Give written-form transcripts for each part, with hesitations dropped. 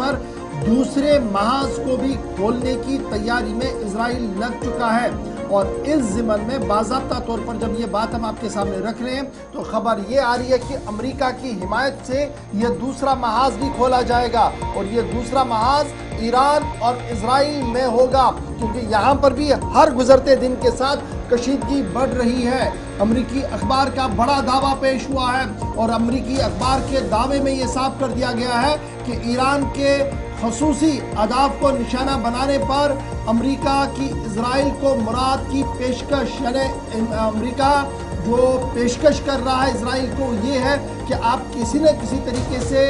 پر دوسرے محاذ کو بھی کھولنے کی تیاری میں اسرائیل لگ چکا ہے۔ اور اس ضمن میں باضابطہ طور پر جب یہ بات ہم آپ کے سامنے رکھ رہے ہیں تو خبر یہ آ رہی ہے کہ امریکہ کی حمایت سے یہ دوسرا محاذ بھی کھولا جائے گا، اور یہ دوسرا محاذ ایران اور اسرائیل میں ہوگا، کیونکہ یہاں پر بھی ہر گزرتے دن کے ساتھ کشیدگی بڑھ رہی ہے۔ امریکی اخبار کا بڑا دعویٰ پیش ہوا ہے، اور امریکی اخبار کے دعوے میں یہ صاف کر دیا گیا ہے کہ ایران کے خصوصی اہداف کو نشانہ بنانے پر امریکہ کی اسرائیل کو مراد کی پیشکش، یعنی امریکہ جو پیشکش کر رہا ہے اسرائیل کو یہ ہے کہ آپ کسی نہ کسی طریقے سے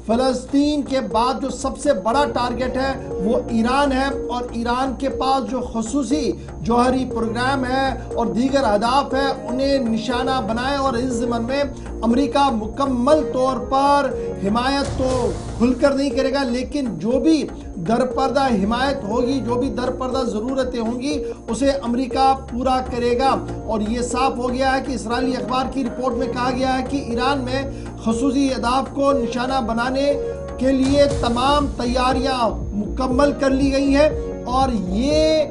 فلسطین کے بعد جو سب سے بڑا ٹارگٹ ہے وہ ایران ہے، اور ایران کے پاس جو خصوصی جوہری پروگرام ہے اور دیگر اہداف ہے انہیں نشانہ بنائے، اور اس ضمن میں امریکہ مکمل طور پر حمایت تو کھل کر نہیں کرے گا، لیکن جو بھی درپردہ حمایت ہوگی، جو بھی درپردہ ضرورتیں ہوں گی اسے امریکہ پورا کرے گا۔ اور یہ صاف ہو گیا ہے کہ اسرائیلی اخبار کی رپورٹ میں کہا گیا ہے کہ ایران میں خصوصی اہداف کو نشانہ بنانے کے لیے تمام تیاریاں مکمل کر لی گئی ہیں، اور یہ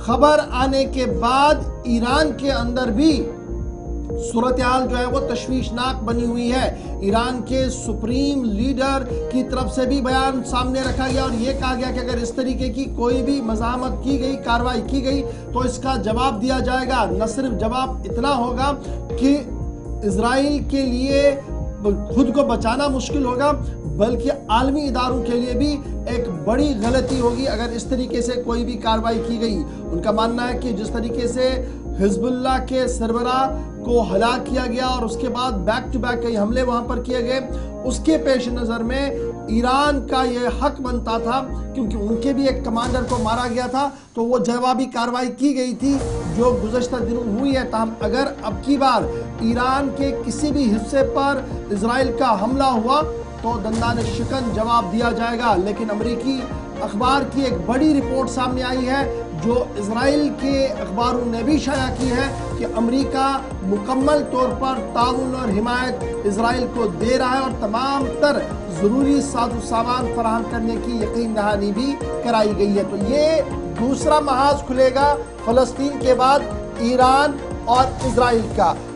خبر آنے کے بعد ایران کے اندر بھی صورتحال جو ہے وہ تشویشناک بنی ہوئی ہے۔ ایران کے سپریم لیڈر کی طرف سے بھی بیان سامنے رکھا گیا، اور یہ کہا گیا کہ اگر اس طریقے کی کوئی بھی مزاحمت کی گئی، کارروائی کی گئی تو اس کا جواب دیا جائے گا۔ نہ صرف جواب اتنا ہوگا کہ اسرائیل کے لیے خود کو بچانا مشکل ہوگا، بلکہ عالمی اداروں کے لیے بھی ایک بڑی غلطی ہوگی اگر اس طریقے سے کوئی بھی کارروائی کی گئی۔ ان کا ماننا ہے کہ جس طریقے سے حزب اللہ کے سربراہ کو ہلاک کیا گیا اور اس کے بعد بیک ٹو بیک کئی حملے وہاں پر کیے گئے، اس کے پیش نظر میں ایران کا یہ حق بنتا تھا، کیونکہ ان کے بھی ایک کمانڈر کو مارا گیا تھا، تو وہ جوابی کارروائی کی گئی تھی جو گزشتہ دنوں ہوئی ہے۔ تاہم اگر اب کی بار ایران کے کسی بھی حصے پر اسرائیل کا حملہ ہوا تو دندان شکن جواب دیا جائے گا۔ لیکن امریکی اخبار کی ایک بڑی رپورٹ سامنے آئی ہے جو اسرائیل کے اخباروں نے بھی شائع کی ہے کہ امریکہ مکمل طور پر تعاون اور حمایت اسرائیل کو دے رہا ہے، اور تمام تر ضروری ساز و سامان فراہم کرنے کی یقین دہانی بھی کرائی گئی ہے۔ تو یہ دوسرا محاذ کھلے گا فلسطین کے بعد ایران اور اسرائیل کا۔